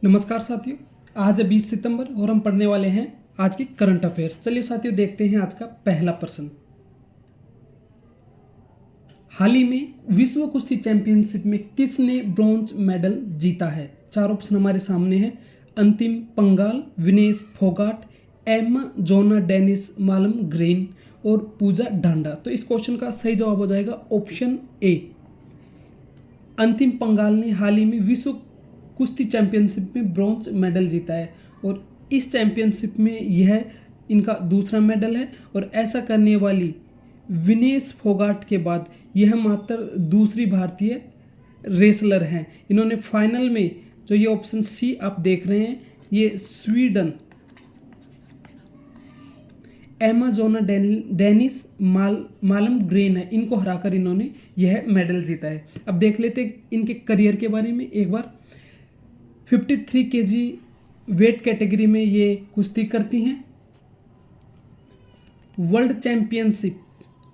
नमस्कार साथियों, आज है 20 सितंबर और हम पढ़ने वाले हैं आज के करंट अफेयर्स। चलिए साथियों देखते हैं आज का पहला प्रश्न। हाल ही में विश्व कुश्ती चैंपियनशिप में किसने ब्रॉन्ज मेडल जीता है? चार ऑप्शन हमारे सामने हैं। अंतिम पंगाल, विनेश फोगाट, एम्मा जोना डेनिस मालम ग्रेन और पूजा ढांडा। तो इस क्वेश्चन का सही जवाब हो जाएगा ऑप्शन ए। अंतिम पंगाल ने हाल ही में विश्व कुश्ती चैंपियनशिप में ब्रॉन्ज मेडल जीता है और इस चैंपियनशिप में यह इनका दूसरा मेडल है और ऐसा करने वाली विनेश फोगाट के बाद यह मात्र दूसरी भारतीय रेसलर हैं। इन्होंने फाइनल में जो ये ऑप्शन सी आप देख रहे हैं, ये स्वीडन एम्मा जोना डेनिस मालम ग्रेन है, इनको हराकर इन्होंने यह मेडल जीता है। अब देख लेते हैं इनके करियर के बारे में एक बार। 53 केजी वेट कैटेगरी में ये कुश्ती करती हैं। World championship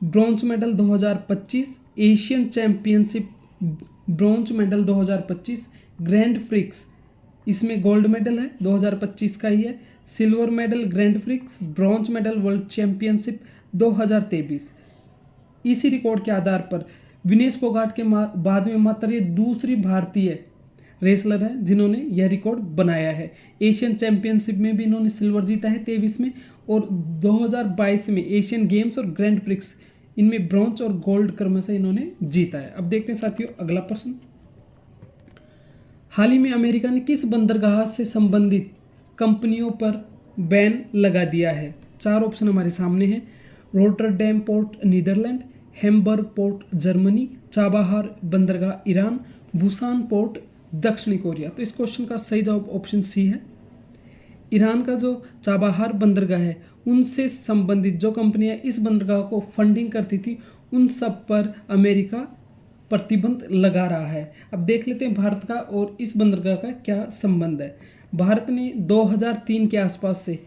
bronze medal 2025, Asian championship bronze medal 2025, grand prix इसमें गोल्ड मेडल है 2025 का ही है, silver medal grand prix, bronze medal world championship 2023। इसी रिकॉर्ड के आधार पर विनेश फोगाट के बाद में मात्र ये दूसरी भारतीय रेसलर है जिन्होंने यह रिकॉर्ड बनाया है। एशियन चैंपियनशिप में भी इन्होंने सिल्वर जीता है 23 में और 2022 में एशियन गेम्स और ग्रैंड प्रिक्स इनमें ब्रॉन्ज और गोल्ड क्रमशः इन्होंने जीता है। अब देखते हैं साथियों अगला प्रश्न। हाल ही में अमेरिका ने किस बंदरगाह से संबंधित कंपनियों पर बैन लगा दिया है? चार ऑप्शन हमारे सामने हैं। Rotterdam port Netherland, Hamburg port Germany, Chabahar बंदरगाह ईरान, बुसान पोर्ट दक्षिणी कोरिया। तो इस क्वेश्चन का सही जवाब ऑप्शन सी है। ईरान का जो चाबाहार बंदरगाह है उनसे संबंधित जो कंपनियां इस बंदरगाह को फंडिंग करती थी उन सब पर अमेरिका प्रतिबंध लगा रहा है। अब देख लेते हैं भारत का और इस बंदरगाह का क्या संबंध है। भारत ने 2003 के आसपास से,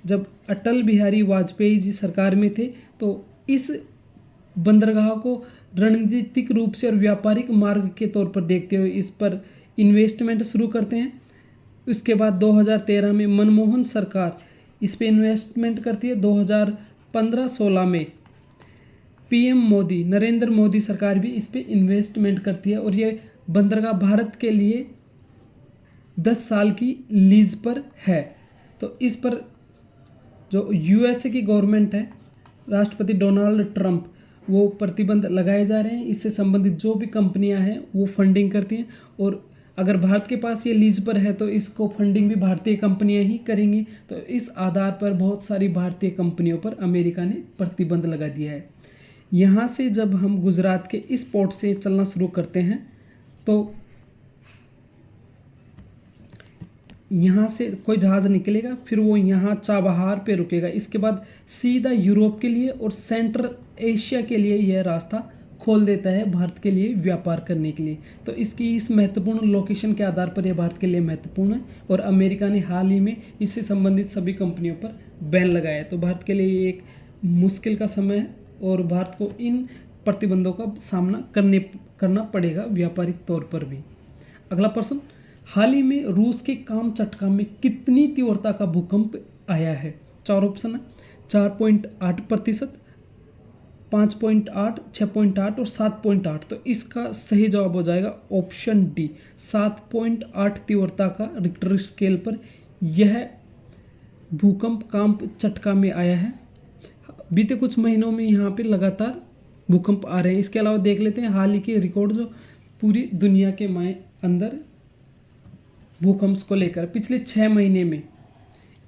जब अटल बिहारी वाजपेयी जी सरकार में थे, तो इस बंदरगाह को रणनीतिक रूप से और व्यापारिक मार्ग के तौर पर देखते हुए इस पर इन्वेस्टमेंट शुरू करते हैं। उसके बाद 2013 में मनमोहन सरकार इस पे इन्वेस्टमेंट करती है। 2015-16 में पीएम मोदी, नरेंद्र मोदी सरकार भी इस पे इन्वेस्टमेंट करती है और ये बंदरगाह भारत के लिए 10 साल की लीज पर है। तो इस पर जो यूएसए की गवर्नमेंट है, राष्ट्रपति डोनाल्ड ट्रंप, वो प्रतिबंध लगाए जा रहे हैं। इससे संबंधित जो भी कंपनियां हैं वो फंडिंग करती हैं और अगर भारत के पास ये लीज पर है तो इसको फंडिंग भी भारतीय कंपनियां ही करेंगी। तो इस आधार पर बहुत सारी भारतीय कंपनियों पर अमेरिका ने प्रतिबंध लगा दिया है। यहाँ से जब हम गुजरात के इस पोर्ट से चलना शुरू करते हैं तो यहाँ से कोई जहाज़ निकलेगा, फिर वो यहाँ चाबहार पे रुकेगा। इसके बाद सीधा यूरोप के लिए और सेंट्रल एशिया के लिए यह रास्ता खोल देता है भारत के लिए व्यापार करने के लिए। तो इसकी इस महत्वपूर्ण लोकेशन के आधार पर यह भारत के लिए महत्वपूर्ण है और अमेरिका ने हाल ही में इससे संबंधित सभी कंपनियों पर बैन लगाया है। तो भारत के लिए एक मुश्किल का समय है और भारत को इन प्रतिबंधों का सामना करना पड़ेगा व्यापारिक तौर पर भी। अगला प्रश्न, हाल ही में रूस के कामचटका में कितनी तीव्रता का भूकंप आया है? चार ऑप्शन है। 4.8%, 5.8, 6.8 और 7.8। तो इसका सही जवाब हो जाएगा ऑप्शन डी, 7.8 तीव्रता का रिक्टर स्केल पर यह भूकंप कामचटका में आया है। बीते कुछ महीनों में यहाँ पे लगातार भूकंप आ रहे हैं। इसके अलावा देख लेते हैं हाल ही के रिकॉर्ड जो पूरी दुनिया के अंदर भूकंप को लेकर। पिछले 6 महीने में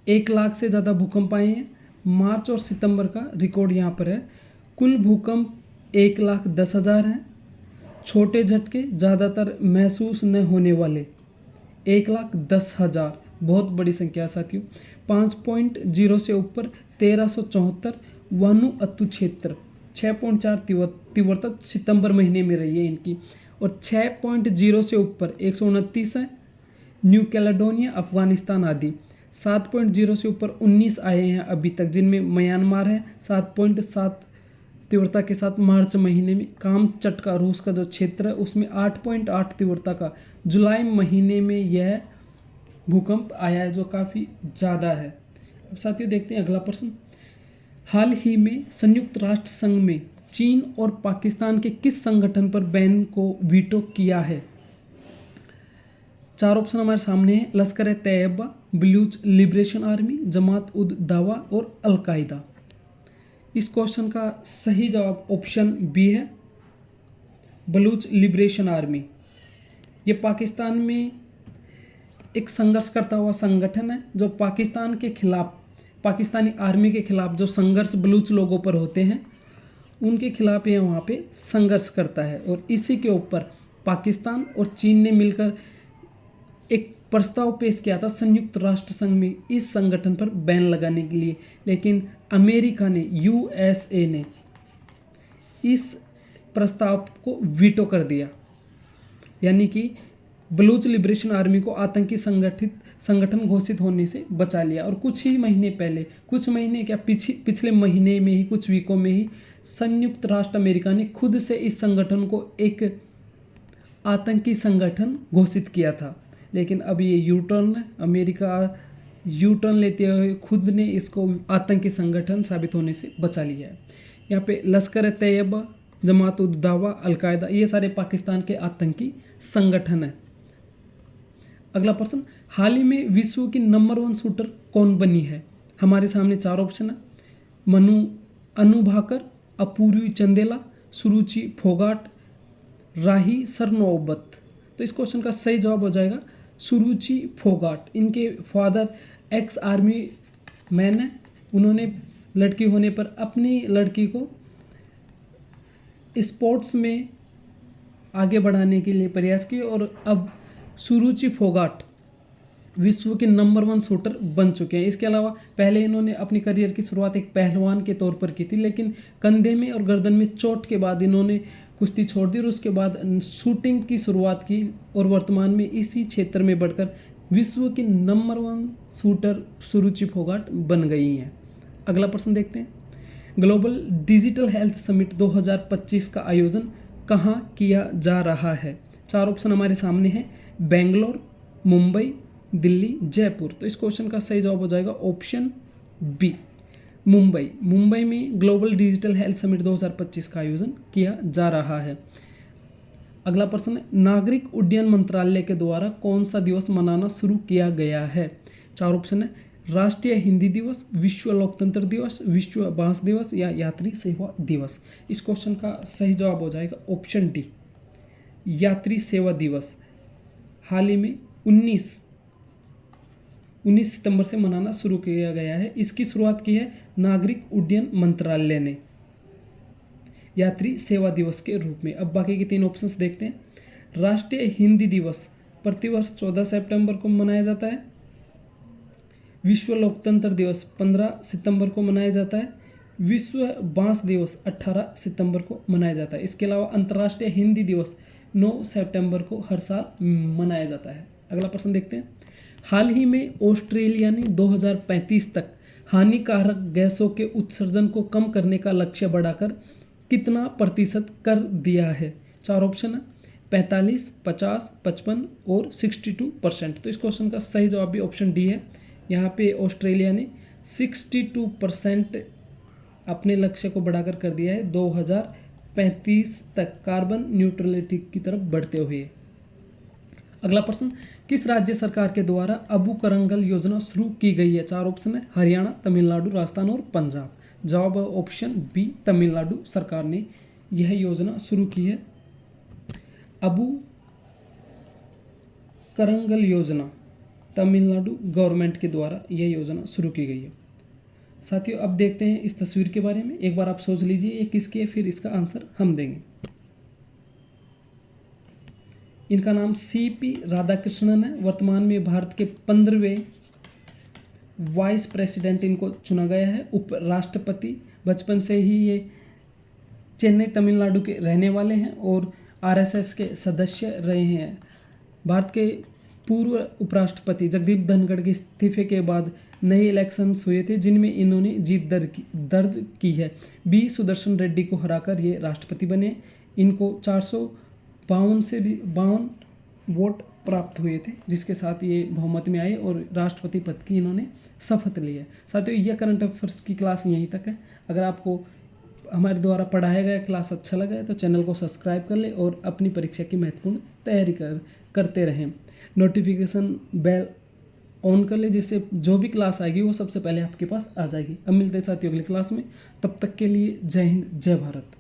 1 लाख से ज़्यादा भूकंप आए हैं। मार्च और सितंबर का रिकॉर्ड यहाँ पर है। कुल भूकंप 1,10,000 हैं। छोटे झटके ज़्यादातर महसूस न होने वाले 1,10,000, बहुत बड़ी संख्या साथियों। 5.0 से ऊपर 1374 वानुअतु क्षेत्र, 6.4 तीव्रता सितंबर महीने में रही है इनकी, और 6.0 से ऊपर 129 है न्यू कैलेडोनिया, अफगानिस्तान आदि। 7.0 से ऊपर 19 आए हैं अभी तक, जिनमें म्यांमार है। 7.7 तीव्रता के साथ मार्च महीने में कामचटका रूस का जो क्षेत्र है उसमें 8.8 तीव्रता का जुलाई महीने में यह भूकंप आया है जो काफ़ी ज़्यादा है। अब साथियों देखते हैं अगला प्रश्न। हाल ही में संयुक्त राष्ट्र संघ में चीन और पाकिस्तान के किस संगठन पर बैन को वीटो किया है? 4 ऑप्शन हमारे सामने है। लश्कर ए तैयबा, बलूच लिबरेशन आर्मी, जमात उद दावा और अलकायदा। इस क्वेश्चन का सही जवाब ऑप्शन बी है, बलूच लिबरेशन आर्मी। ये पाकिस्तान में एक संघर्ष करता हुआ संगठन है जो पाकिस्तान के खिलाफ, पाकिस्तानी आर्मी के खिलाफ जो संघर्ष बलूच लोगों पर होते हैं उनके खिलाफ ये वहाँ पे संघर्ष करता है। और इसी के ऊपर पाकिस्तान और चीन ने मिलकर एक प्रस्ताव पेश किया था संयुक्त राष्ट्र संघ में इस संगठन पर बैन लगाने के लिए, लेकिन अमेरिका ने, यूएसए ने इस प्रस्ताव को वीटो कर दिया, यानी कि बलूच लिबरेशन आर्मी को आतंकी संगठन घोषित होने से बचा लिया। और कुछ ही महीने पहले, कुछ महीने क्या पिछले महीने में ही, कुछ वीकों में ही संयुक्त राष्ट्र अमेरिका ने खुद से इस संगठन को एक आतंकी संगठन घोषित किया था। लेकिन अब ये यूटर्न, अमेरिका यूटर्न लेते हुए खुद ने इसको आतंकी संगठन साबित होने से बचा लिया है। यहाँ पे लश्कर ए तैयबा, जमात उद दावा, अलकायदा, ये सारे पाकिस्तान के आतंकी संगठन हैं। अगला प्रश्न, हाल ही में विश्व की नंबर 1 शूटर कौन बनी है? हमारे सामने 4 ऑप्शन है। अनु भाकर, अपूर्वी चंदेला, सुरुचि फोगाट, राही सरनोबत। तो इस क्वेश्चन का सही जवाब हो जाएगा सुरुचि फोगाट। इनके फादर एक्स आर्मी मैन है। उन्होंने लड़की होने पर अपनी लड़की को स्पोर्ट्स में आगे बढ़ाने के लिए प्रयास किए और अब सुरुचि फोगाट विश्व के नंबर 1 शूटर बन चुके हैं। इसके अलावा पहले इन्होंने अपनी करियर की शुरुआत एक पहलवान के तौर पर की थी, लेकिन कंधे में और गर्दन में चोट के बाद इन्होंने कुश्ती छोड़ दी और उसके बाद शूटिंग की शुरुआत की और वर्तमान में इसी क्षेत्र में बढ़कर विश्व की नंबर 1 शूटर सुरुचि फोगाट बन गई हैं। अगला प्रश्न देखते हैं। ग्लोबल डिजिटल हेल्थ समिट 2025 का आयोजन कहाँ किया जा रहा है? 4 ऑप्शन हमारे सामने हैं। बेंगलोर, मुंबई, दिल्ली, जयपुर। तो इस क्वेश्चन का सही जवाब हो जाएगा ऑप्शन बी, मुंबई। मुंबई में ग्लोबल डिजिटल हेल्थ समिट 2025 का आयोजन किया जा रहा है। अगला प्रश्न है, नागरिक उड्डयन मंत्रालय के द्वारा कौन सा दिवस मनाना शुरू किया गया है? 4 ऑप्शन है। राष्ट्रीय हिंदी दिवस, विश्व लोकतंत्र दिवस, विश्व बांस दिवस या यात्री सेवा दिवस। इस क्वेश्चन का सही जवाब हो जाएगा ऑप्शन डी, यात्री सेवा दिवस। हाल ही में 19 सितंबर से मनाना शुरू किया गया है। इसकी शुरुआत की है नागरिक उड्डयन मंत्रालय ने यात्री सेवा दिवस के रूप में। अब बाकी के 3 ऑप्शंस देखते हैं। राष्ट्रीय हिंदी दिवस प्रतिवर्ष 14 सितंबर को मनाया जाता है। विश्व लोकतंत्र दिवस 15 सितंबर को मनाया जाता है। विश्व बांस दिवस 18 सितंबर को मनाया जाता है। इसके अलावा अंतर्राष्ट्रीय हिंदी दिवस 9 सितंबर को हर साल मनाया जाता है। अगला प्रश्न देखते हैं। हाल ही में ऑस्ट्रेलिया ने 2035 तक हानिकारक गैसों के उत्सर्जन को कम करने का लक्ष्य बढ़ाकर कितना प्रतिशत कर दिया है? 4 ऑप्शन है। 45, 50, 55 और 62%। तो इस क्वेश्चन का सही जवाब भी ऑप्शन डी है। यहाँ पे ऑस्ट्रेलिया ने 62% अपने लक्ष्य को बढ़ाकर कर दिया है 2035 तक कार्बन न्यूट्रलिटी की तरफ बढ़ते हुए। अगला प्रश्न, किस राज्य सरकार के द्वारा अबू करंगल योजना शुरू की गई है? 4 ऑप्शन है। हरियाणा, तमिलनाडु, राजस्थान और पंजाब। जवाब ऑप्शन बी, तमिलनाडु सरकार ने यह योजना शुरू की है। अबू करंगल योजना तमिलनाडु गवर्नमेंट के द्वारा यह योजना शुरू की गई है। साथियों अब देखते हैं इस तस्वीर के बारे में। एक बार आप सोच लीजिए ये किसकी है, फिर इसका आंसर हम देंगे। इनका नाम सीपी राधाकृष्णन है। वर्तमान में भारत के 15वें वाइस प्रेसिडेंट इनको चुना गया है। उपराष्ट्रपति। बचपन से ही ये चेन्नई तमिलनाडु के रहने वाले हैं और आरएसएस के सदस्य रहे हैं। भारत के पूर्व उपराष्ट्रपति जगदीप धनखड़ के इस्तीफे के बाद नए इलेक्शंस हुए थे जिनमें इन्होंने जीत दर्ज की है। बी सुदर्शन रेड्डी को हराकर ये राष्ट्रपति बने। इनको 452 वोट प्राप्त हुए थे, जिसके साथ ये बहुमत में आए और राष्ट्रपति पद की इन्होंने शपथ ली है। साथियों, यह करंट अफेयर्स की क्लास यहीं तक है। अगर आपको हमारे द्वारा पढ़ाया गया क्लास अच्छा लगा है तो चैनल को सब्सक्राइब कर ले और अपनी परीक्षा की महत्वपूर्ण तैयारी करते रहें। नोटिफिकेशन बेल ऑन कर ले, जिससे जो भी क्लास आएगी वो सबसे पहले आपके पास आ जाएगी। अब मिलते हैं साथियों अगली क्लास में, तब तक के लिए जय हिंद, जय भारत।